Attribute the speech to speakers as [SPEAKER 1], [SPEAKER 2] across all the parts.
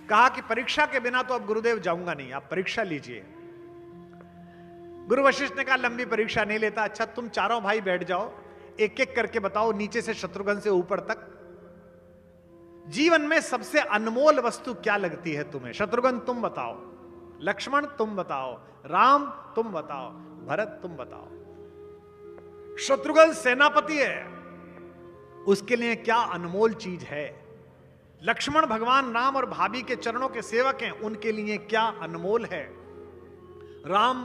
[SPEAKER 1] कहा कि परीक्षा के बिना तो अब गुरुदेव जाऊंगा नहीं, आप परीक्षा लीजिए। गुरु वशिष्ठ ने कहा लंबी परीक्षा नहीं लेता। अच्छा तुम चारों भाई बैठ जाओ, एक एक करके बताओ नीचे से शत्रुघ्न से ऊपर तक, जीवन में सबसे अनमोल वस्तु क्या लगती है तुम्हें? शत्रुघ्न तुम बताओ, लक्ष्मण तुम बताओ, राम तुम बताओ, भरत तुम बताओ। शत्रुघ्न सेनापति है, उसके लिए क्या अनमोल चीज है? लक्ष्मण भगवान राम और भाभी के चरणों के सेवक हैं, उनके लिए क्या अनमोल है? राम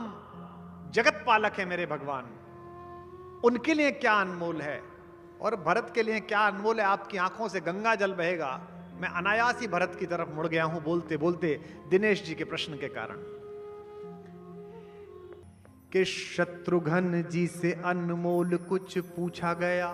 [SPEAKER 1] जगत पालक है मेरे भगवान, उनके लिए क्या अनमोल है? और भरत के लिए क्या अनमोल है? आपकी आंखों से गंगा जल बहेगा। मैं अनायास ही भरत की तरफ मुड़ गया हूं बोलते बोलते दिनेश जी के प्रश्न के कारण कि शत्रुघ्न जी से अनमोल कुछ पूछा गया।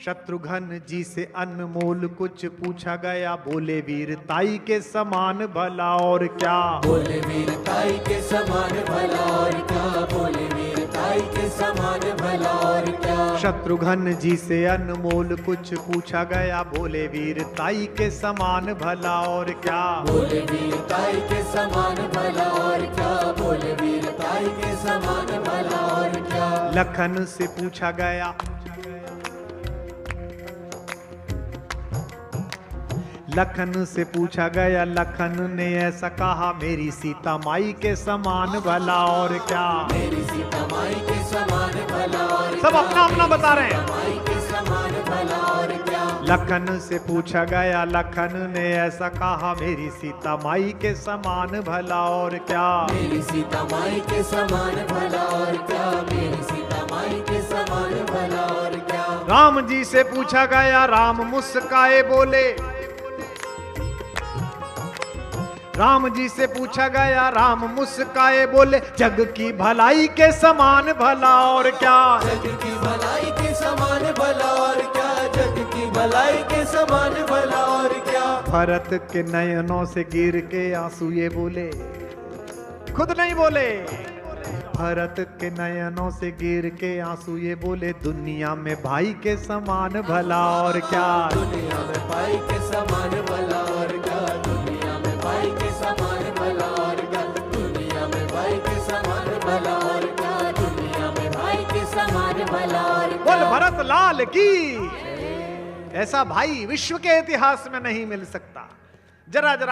[SPEAKER 1] शत्रुघ्न जी से अनमोल कुछ पूछा गया, बोले वीरताई के समान भला और क्या?
[SPEAKER 2] बोले वीरताई के समान भला और क्या? बोले वीरताई के समान भला और क्या?
[SPEAKER 1] शत्रुघ्न जी से अनमोल कुछ पूछा गया, बोले वीरताई के समान भला और क्या?
[SPEAKER 2] बोले वीरताई के समान भला और क्या? बोले वीरताई के समान भला और क्या?
[SPEAKER 1] लखन से पूछा गया, लखन से पूछा गया, लखन ने ऐसा कहा, मेरी सीता माई के समान भला और क्या?
[SPEAKER 2] मेरी सीता माई के समान भला और
[SPEAKER 1] सब अपना अपना बता रहे हैं।
[SPEAKER 2] माई के समान भला और क्या?
[SPEAKER 1] लखन से पूछा गया, लखन ने ऐसा कहा, मेरी सीता माई के समान भला और क्या?
[SPEAKER 2] मेरी सीता माई के समान भला और क्या? मेरी सीता माई के समान भला और क्या?
[SPEAKER 1] राम जी से पूछा गया, राम मुस्काए बोले, राम जी से पूछा गया, राम मुस्काए बोले, जग की भलाई के समान भला और क्या?
[SPEAKER 2] जग की भलाई के समान भला और क्या? जग की भलाई के समान भला और क्या?
[SPEAKER 1] भरत के नयनों से गिर के आंसू ये बोले, खुद नहीं बोले, भरत के नयनों से गिर के आंसू ये बोले, दुनिया में भाई के समान भला और क्या?
[SPEAKER 2] दुनिया में भाई के समान भला और क्या? दुनिया में भाई के समान भला और क्या? दुनिया में भाई के समान भला और क्या? दुनिया में भाई के समान भला और क्या?
[SPEAKER 1] बोल भरत लाल की। ऐसा भाई विश्व के इतिहास में नहीं मिल सकता। जरा जरा